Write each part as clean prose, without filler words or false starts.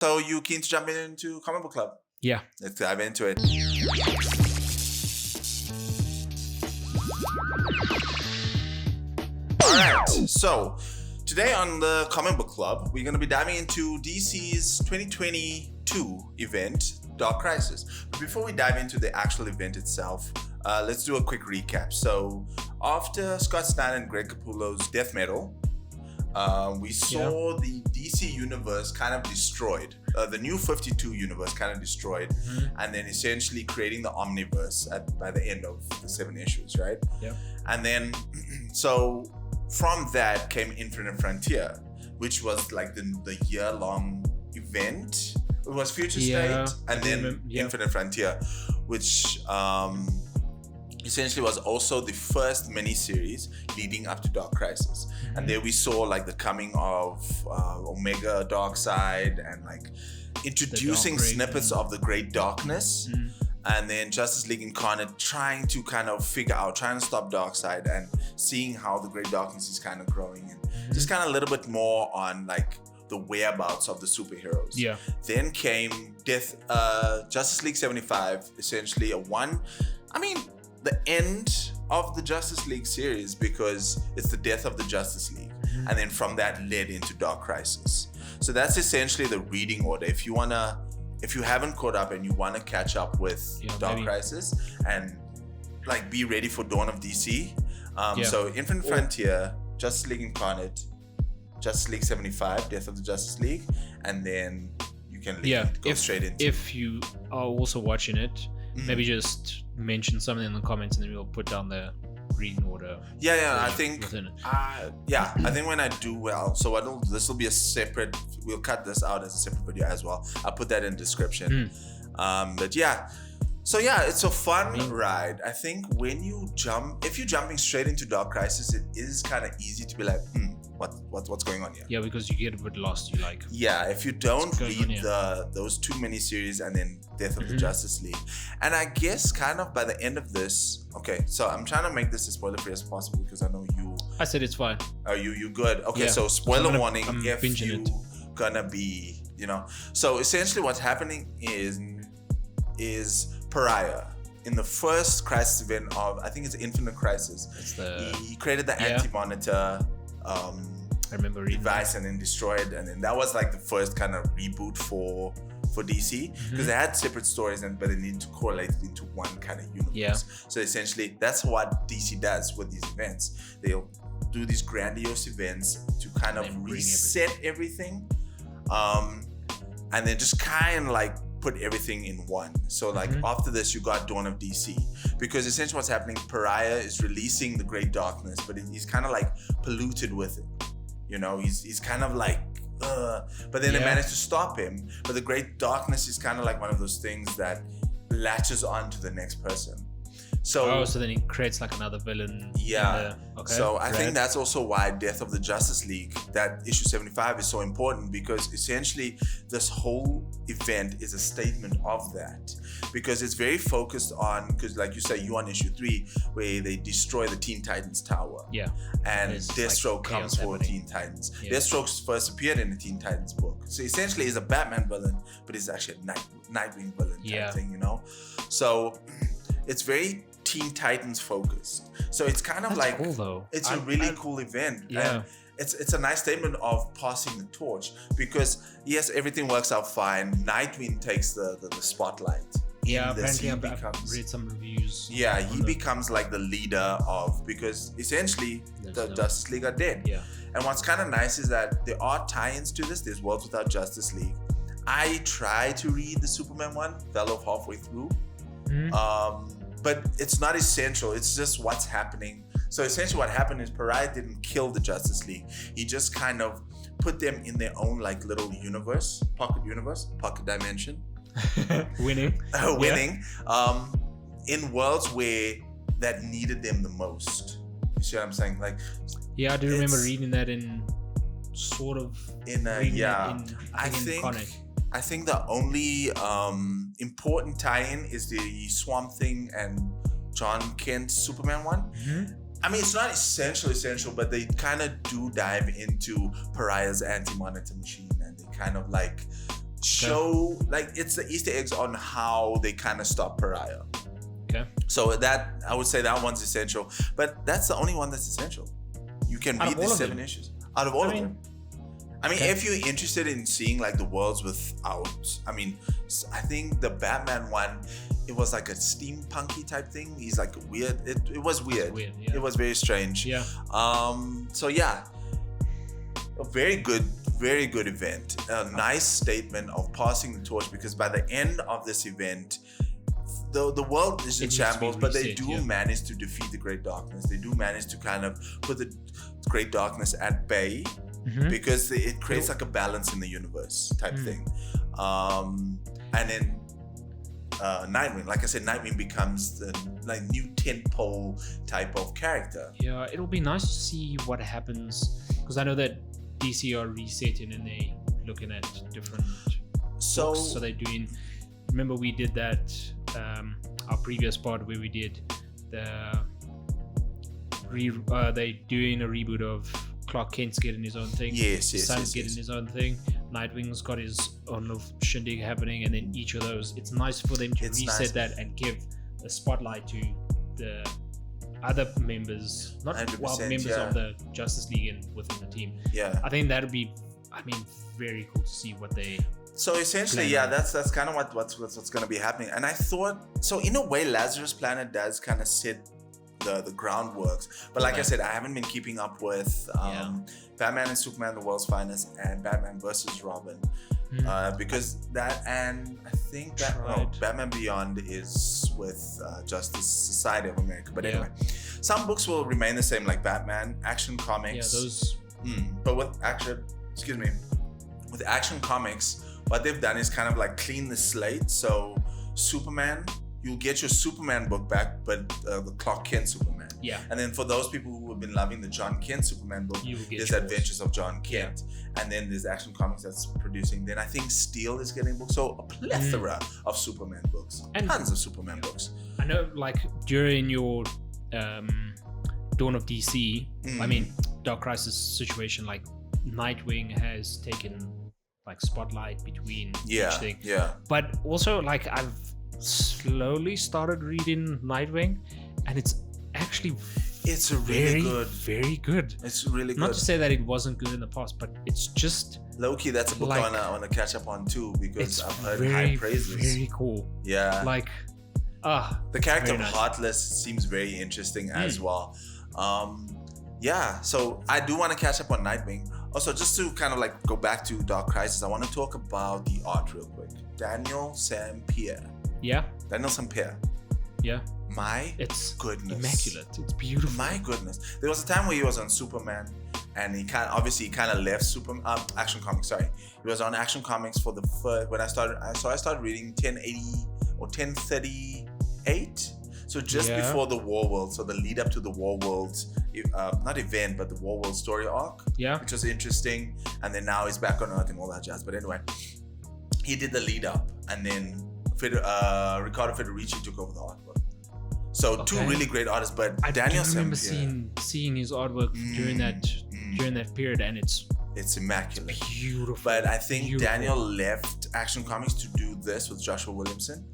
So you keen to jump into Comic Book Club? Yeah. Let's dive into it. All right. So today on the Comic Book Club, we're going to be diving into DC's 2022 event, Dark Crisis. But before we dive into the actual event itself, let's do a quick recap. So after Scott Snyder and Greg Capullo's Death Metal, we saw the DC universe kind of destroyed. The new 52 universe kind of destroyed, and then essentially creating the Omniverse by the end of the 7 issues, right? Yeah. And then, so from that came Infinite Frontier, which was like the year-long event. It was Future State, and then Infinite Frontier, which essentially was also the first mini-series leading up to Dark Crisis. And there we saw like the coming of Omega Darkseid and like introducing snippets of the Great Darkness. And then Justice League Incarnate trying to stop Darkseid and seeing how the Great Darkness is kind of growing, and just kind of a little bit more on like the whereabouts of the superheroes. Yeah. Then came Justice League 75, essentially the end of the Justice League series, because it's the death of the Justice League. And then from that led into Dark Crisis. So that's essentially the reading order. If you haven't caught up and you want to catch up with Dark Crisis and like be ready for Dawn of DC. So Infinite Frontier, Justice League Incarnate, Justice League 75, Death of the Justice League, and then you can go straight into. If you are also watching it, maybe just mention something in the comments, and then we'll put down the reading order. I think. I think when I do so this will be a separate. We'll cut this out as a separate video as well. I'll put that in the description. So it's a fun ride. I think if you're jumping straight into Dark Crisis, it is kind of easy to be like, what's going on here? Yeah, because you get a bit lost. You like. Yeah, if you don't read those 2 miniseries and then Death of the Justice League, and I guess kind of by the end of this, okay. So I'm trying to make this as spoiler free as possible because I know you. I said it's fine. Are you good? Okay, so spoiler warning if you gonna be, So essentially, what's happening is Pariah. In the first Crisis event of, I think it's Infinite Crisis, he created the Anti-Monitor I remember reading device and then destroyed, and then that was like the first kind of reboot for DC, because they had separate stories but they need to correlate into one kind of universe. So essentially that's what DC does with these events. They'll do these grandiose events to kind of reset everything, and then just kind of like put everything in one. So like after this you got Dawn of DC, because essentially what's happening, Pariah is releasing the Great Darkness, but he's kind of like polluted with it. He's kind of like but then they managed to stop him. But the Great Darkness is kind of like one of those things that latches on to the next person. So then he creates like another villain. So I think that's also why Death of the Justice League, that issue 75, is so important, because essentially this whole event is a statement of that, because it's very focused on, because like you say, you on issue 3 where they destroy the Teen Titans tower, and Deathstroke comes for Teen Titans. Deathstroke first appeared in the Teen Titans book, so essentially he's a Batman villain, but he's actually a Nightwing villain type thing, So it's very Teen Titans focused. So it's kind of like cool, though. It's a really cool event. And it's a nice statement of passing the torch, because yes, everything works out fine. Nightwing takes the spotlight. Apparently I've read some reviews. He becomes like the leader of, because essentially the Justice League are dead. And what's kind of nice is that there are tie-ins to this. There's Worlds Without Justice League. I tried to read the Superman one, fell off halfway through. But it's not essential. It's just what's happening. So essentially what happened is Pariah didn't kill the Justice League. He just kind of put them in their own like little pocket dimension. Winning. In worlds where that needed them the most. You see what I'm saying? Like, I do remember reading that in sort of. I think the only important tie-in is the Swamp Thing and John Kent Superman one. I mean, it's not essential, but they kind of do dive into Pariah's anti-monitor machine, and they kind of like show like it's the Easter eggs on how they kind of stop Pariah. Okay. So that I would say that one's essential, but that's the only one that's essential. You can read the 7 issues out of all of them. I mean, if you're interested in seeing like the worlds without, I mean, I think the Batman one, it was like a steampunky type thing. He's like weird. It was weird. Yeah. It was very strange. Yeah. So yeah, a very good event. A nice statement of passing the torch, because by the end of this event, the world is in shambles, but they do manage to defeat the Great Darkness. They do manage to kind of put the Great Darkness at bay, because it creates like a balance in the universe type thing. And then Nightwing, like I said, Nightwing becomes the like new tentpole type of character. Yeah, it'll be nice to see what happens, because I know that DC are resetting and they looking at different books. So they're doing. Remember we did that our previous part where we did they doing a reboot of Clark Kent's getting his own thing. Sun's getting his own thing. Nightwing's got his own shindig happening, and then each of those, it's nice for them to reset that and give a spotlight to the other members, not members of the Justice League and within the team. Yeah, I think that'd be, very cool to see what they. So essentially, that's kind of what's going to be happening. And I thought, so in a way, Lazarus Planet does kind of set the groundworks. But like I said, I haven't been keeping up with Batman and Superman, the World's Finest, and Batman versus Robin, because that, and I think that Batman Beyond is with Justice Society of America. But anyway, some books will remain the same, like Batman, Action Comics. Yeah, those. But with Action Comics, what they've done is kind of like clean the slate. So Superman, you'll get your Superman book back, but the Clark Kent Superman. Yeah. And then for those people who have been loving the John Kent Superman book, there's Adventures of John Kent. Yeah. And then there's Action Comics that's producing. Then I think Steel is getting books. So a plethora of Superman books. And tons of Superman books. I know, like, during your Dawn of DC, Dark Crisis situation, like, Nightwing has taken, like, spotlight between each thing. Yeah. But also, like, I've slowly started reading Nightwing, and it's actually very good. It's really good. Not to say that it wasn't good in the past, but it's just low-key, that's a book I want to catch up on too, because I've heard high praises. Very cool. Yeah. Like, the character of Heartless seems very interesting as well. So I do want to catch up on Nightwing. Also, just to kind of like go back to Dark Crisis, I want to talk about the art real quick. Daniel Sampere. Yeah. Daniel Sampere. Yeah. It's goodness. Immaculate. It's beautiful. My goodness. There was a time where he was on Superman, and he kind of left Action Comics. Sorry, he was on Action Comics for the first when I started. I started reading 1080 or 1038. So just before the War World, so the lead up to the War World's not event, but the War World story arc. Yeah. Which was interesting, and then now he's back on Earth and all that jazz. But anyway, he did the lead up, and then Riccardo Federici took over the artwork. So two really great artists, but Daniel I remember seeing his artwork during that period, and it's immaculate. It's beautiful. But I think Daniel left Action Comics to do this with Joshua Williamson.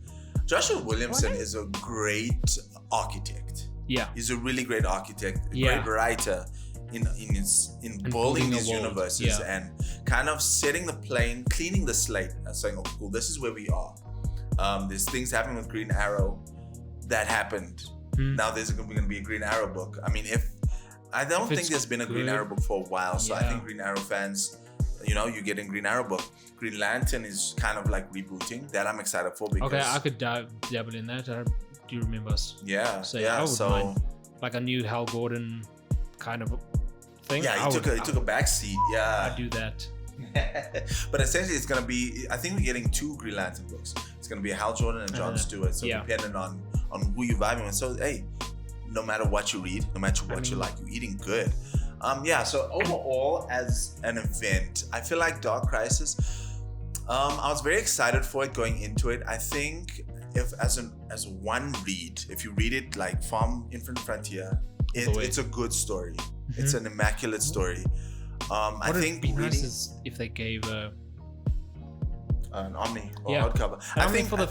Joshua Williamson is a great architect. Yeah. He's a really great architect, a great writer in building these universes and kind of setting the plane, cleaning the slate and saying, oh cool, this is where we are. There's things happening with Green Arrow that happened. Now there's going to be a Green Arrow book. I mean, I don't think there's been a Green Arrow book for a while, so I think Green Arrow fans, you're getting Green Arrow book. Green Lantern is kind of like rebooting. That I'm excited for because I could dabble in that. I do remember us. Yeah, I would mind, like a new Hal Gordon kind of thing. Yeah, he took a back seat. Yeah, I'd do that. But essentially, it's gonna be. I think we're getting 2 Green Lantern books. It's gonna be Hal Jordan and John Stewart. So depending on who you're vibing with. So hey, no matter what you read, no matter what you like, you're eating good. So overall, as an event, I feel like Dark Crisis. I was very excited for it going into it. I think if as one read, if you read it like from Infinite Frontier, it's a good story. Mm-hmm. It's an immaculate story. I think nice is if they gave a an Omni or hardcover. I think for the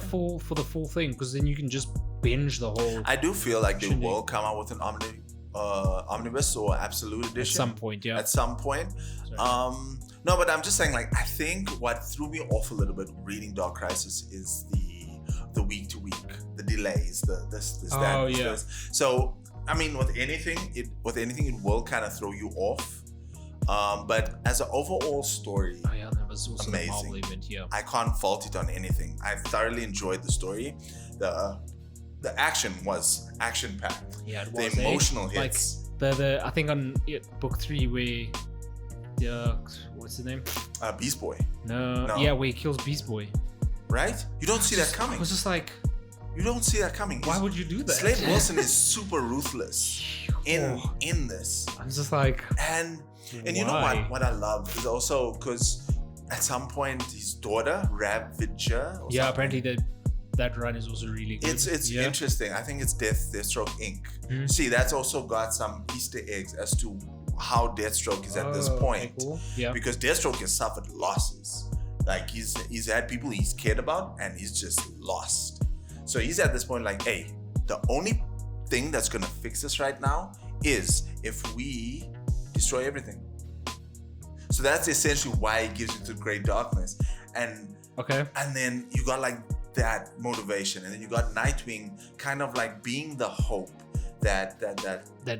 full thing, because then you can just binge the whole. I do feel like they will come out with an omnibus or absolute edition at some point. Yeah. At some point. No, but I'm just saying, like, I think what threw me off a little bit reading Dark Crisis is the week to week, the delays, this. So I mean, with anything, it will kind of throw you off. But as an overall story, that was also amazing. The Marvel event, I can't fault it on anything. I thoroughly enjoyed the story. The action was action packed. Yeah, it was. The emotional hits. Like the I think on book 3 where what's his name? Beast Boy. No. Yeah, where he kills Beast Boy. Right? You don't see that coming. I was just like, you don't see that coming. Why would you do that? Slade Wilson is super ruthless in this. I'm just like, and you know what I love is also because at some point his daughter Ravija. Apparently that run is also really good. It's interesting. I think it's Deathstroke Inc. Mm-hmm. See, that's also got some Easter eggs as to how Deathstroke is at this point. Cool. Yeah. Because Deathstroke has suffered losses. Like he's had people he's cared about and he's just lost. So he's at this point like, hey, the only thing that's gonna fix this right now is if we destroy everything. So that's essentially why he gives you to great darkness. And then you got like that motivation, and then you got Nightwing kind of like being the hope that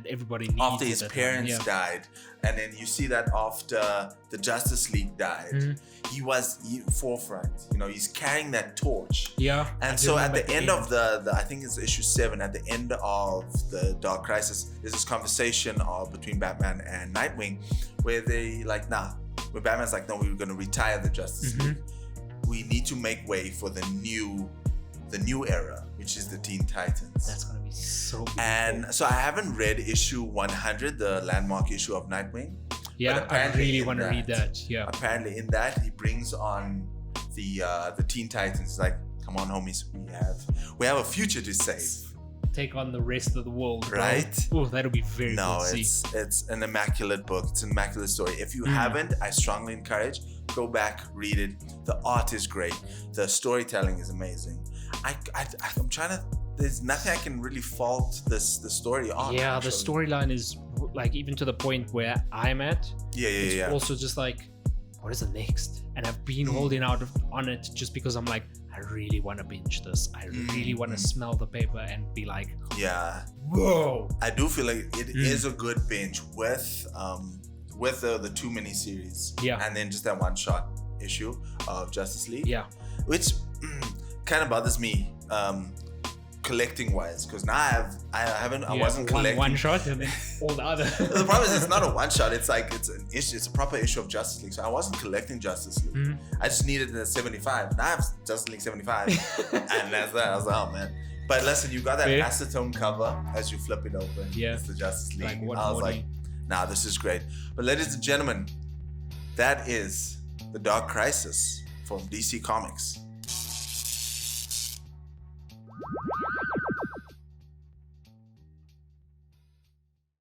everybody needs after his parents died, and then you see that after the Justice League died, he was forefront. You know, he's carrying that torch. Yeah. And so at the end of the I think it's issue 7, at the end of the Dark Crisis, there's this conversation between Batman and Nightwing, where they like, where Batman's like, no, we're gonna retire the Justice League. We need to make way for the new era, which is the Teen Titans. That's gonna be so beautiful. And so I haven't read issue 100, the landmark issue of Nightwing. Yeah, I really want to read that. Yeah. Apparently in that he brings on the Teen Titans. He's like, come on, homies, we have a future to save. Take on the rest of the world, right? Oh, that'll be very No, good. it's an immaculate book. It's an immaculate story. If you haven't, I strongly encourage, go back, read it. The art is great. The storytelling is amazing. I'm trying to. There's nothing I can really fault the story on. Yeah, actually. The storyline is like even to the point where I'm at. It's also just like, what is the next? And I've been holding out on it just because I'm like, I really want to binge this. I really want to smell the paper and be like, whoa. I do feel like it is a good binge with the 2 miniseries. Yeah. And then just that one shot issue of Justice League. Yeah. Which kind of bothers me collecting wise, because now I wasn't collecting one shot and then all the other. The problem is it's not a one shot. It's like it's a proper issue of Justice League. So I wasn't collecting Justice League. I just needed the 75. Now I have Justice League 75, and that's that. I was like, oh man. But listen, you got that acetone cover as you flip it open. Yeah, it's the Justice League. I was like, nah, this is great. But ladies and gentlemen, that is the Dark Crisis from DC Comics.